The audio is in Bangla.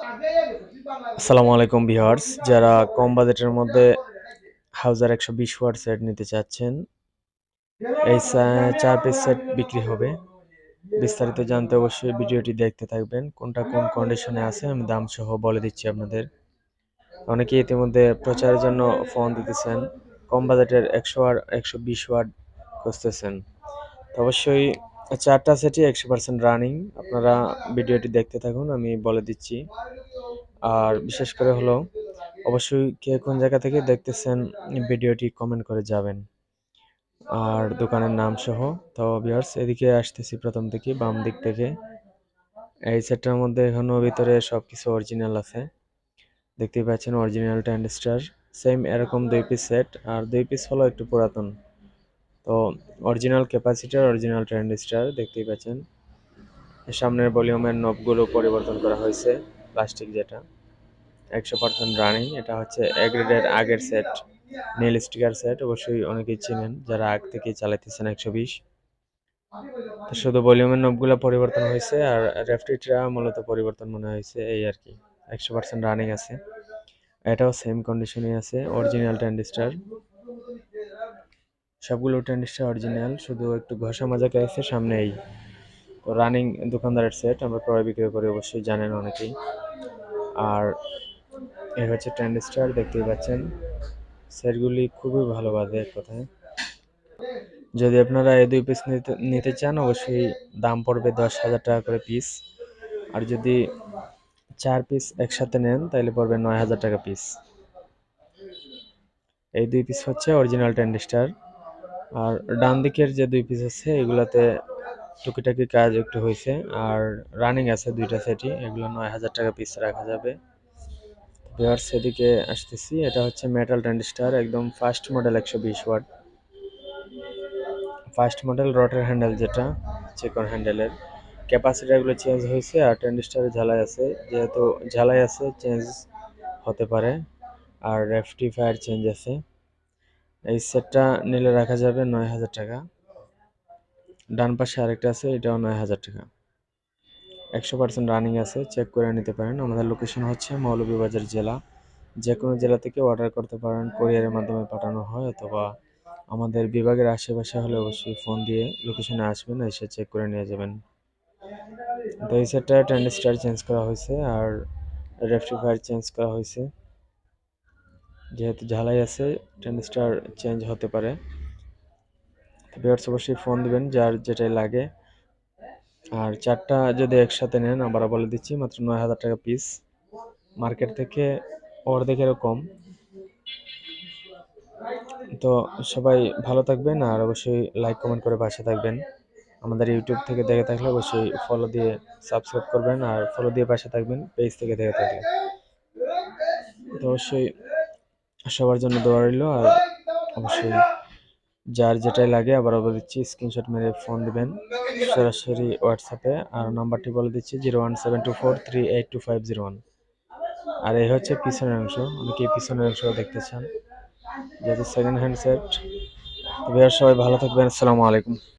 আসসালামু আলাইকুম ভিউয়ার্স, যারা কম বাজেটের মধ্যে হাউজার 120 ওয়াট সেট নিতে চাচ্ছেন, এই 4 পিস সেট বিক্রি হবে। বিস্তারিত জানতে অবশ্যই ভিডিওটি দেখতে থাকবেন। কোনটা কোন কন্ডিশনে আছে আমি দাম সহ বলে দিচ্ছি আপনাদের। অনেকে ইতিমধ্যে প্রচারের জন্য ফোন দিতেছেন, কম বাজেটের 100 আর 120 ওয়াট খুঁজতেছেন। তো অবশ্যই 4টা সেটই 100% রানিং। আপনারা ভিডিওটি দেখতে থাকুন, আমি বলে দিচ্ছি। আর বিশেষ করে হলো অবশ্যই কে কোন জায়গা থেকে দেখতেছেন ভিডিওটি কমেন্ট করে যাবেন, আর দোকানের নাম সহ। তো ভিউয়ার্স, এদিকে আসতেছি প্রথম থেকে বাম দিক থেকে। এই সেটটার মধ্যে এখনো ভিতরে সবকিছু অরিজিনাল আছে, দেখতেই পাচ্ছেন অরিজিনাল ট্যান্ডেস্টার। সেম এরকম 2 পিস সেট, আর 2 পিস হলো একটু পুরাতন। তো অরিজিনাল ক্যাপাসিটার, অরিজিনাল ট্যান্ডেস্টার দেখতেই পাচ্ছেন। সামনের ভলিউমের নবগুলো পরিবর্তন করা হয়েছে, প্লাস্টিক যেটা 100% রানিং। এটা হচ্ছে এ গ্রেডের আগের সেট, নীল স্টিকার সেট। অবশ্যই অনেকেই চিনেন যারা আগ থেকেই চালাইতেছেন 120। তো শুধু ভলিউমের নবগুলো পরিবর্তন হয়েছে, আর রেফ্রিটা মূলত পরিবর্তন মনে হয়েছে, এই আর কি। 100% রানিং আছে। এটাও সেম কন্ডিশনে আছে, অরিজিনাল ট্যান্ডিস্টার। সবগুলো ট্যান্ডিস্টার অরিজিনাল, শুধু একটু ঘষা মাজা আছে সামনে। এই তো রানিং দোকানদারের সেট, আমরা ক্রয় বিক্রয় করি, অবশ্যই জানেন অনেকেই। আর এই হচ্ছে ট্যান্ডিস্টার, দেখতেই পাচ্ছেন। সেটগুলি খুবই ভালো বাজে এক কথায়। যদি আপনারা এই 2 পিস নিতে চান, অবশ্যই দাম পড়বে 10,000 টাকা করে পিস। আর যদি 4 পিস একসাথে নেন তাহলে পড়বে 9,000 টাকা পিস। এই 2 পিস হচ্ছে অরিজিনাল ট্যান্ডিস্টার। আর ডান দিকের যে 2 পিস আছে এগুলাতে টুকিটাকি কাজ একটু হয়েছে, আর রানিং আছে 2টা সেটই। এগুলো 9,000 টাকা পিস রাখা যাবে। ভিউয়ার্স, সেদিকে আসতেছি। এটা হচ্ছে মেটাল ট্যান্ডিস্টার, একদম first model 120 watt. First model rotor handle, যেটা চেকন হ্যান্ডেলের। ক্যাপাসিটারগুলো চেঞ্জ হয়েছে, আর ট্যান্ডিস্টারে ঝালাই আছে, যেহেতু ঝালাই আছে চেঞ্জ হতে পারে। আর রেকটিফায়ার চেঞ্জ আছে। এই সেটটা নিলে রাখা যাবে 9,000 টাকা। ডান পাশে আরেকটা আছে, এটাও 9,000 টাকা। 100% রানিং আছে, চেক করে নিতে পারেন। আমাদের লোকেশন হচ্ছে মৌলভীবাজার জেলা। যে কোনো জেলা থেকে অর্ডার করতে পারেন, কোরিয়ারের মাধ্যমে পাঠানো হয়, অথবা আমাদের বিভাগের আশেপাশে হলে অবশ্যই ফোন দিয়ে লোকেশনে আসবেন, এসে চেক করে নিয়ে যাবেন। তো এই সেটটা ট্যান্ডিস্টার চেঞ্জ করা হয়েছে, আর রেকটিফায়ার চেঞ্জ করা হয়েছে। যেহেতু ঝালাই আছে, ট্যান্ডিস্টার চেঞ্জ হতে পারে। ভিউয়ার্স, অবশ্যই ফোন দিবেন যার যেটাই লাগে। আর 4টা যদি একসাথে নেন, আবার বলে দিচ্ছি, মাত্র 9,000 টাকা পিস। মার্কেট থেকে অর্ধেকেরও কম। তো সবাই ভালো থাকবেন, আর অবশ্যই লাইক কমেন্ট করে পাশে থাকবেন। আমাদের ইউটিউব থেকে দেখে থাকলে অবশ্যই ফলো দিয়ে সাবস্ক্রাইব করবেন, আর ফলো দিয়ে পাশে থাকবেন পেজ থেকে দেখে থাকলে। তো অবশ্যই সবার জন্য দোয়া রইল। আর অবশ্যই যার যেটাই লাগে আবার বলে দিচ্ছি, স্ক্রিনশট মেরে ফোন দিবেন সরাসরি হোয়াটসঅ্যাপে। আর নাম্বারটি বলে দিচ্ছি 01724382501। আর এই হচ্ছে পিছনের অংশ, অনেকে পিছনের অংশ দেখতে চান, যেহেতু সেকেন্ড হ্যান্ড সেট। তবে আর সবাই ভালো থাকবেন। আসসালামু আলাইকুম।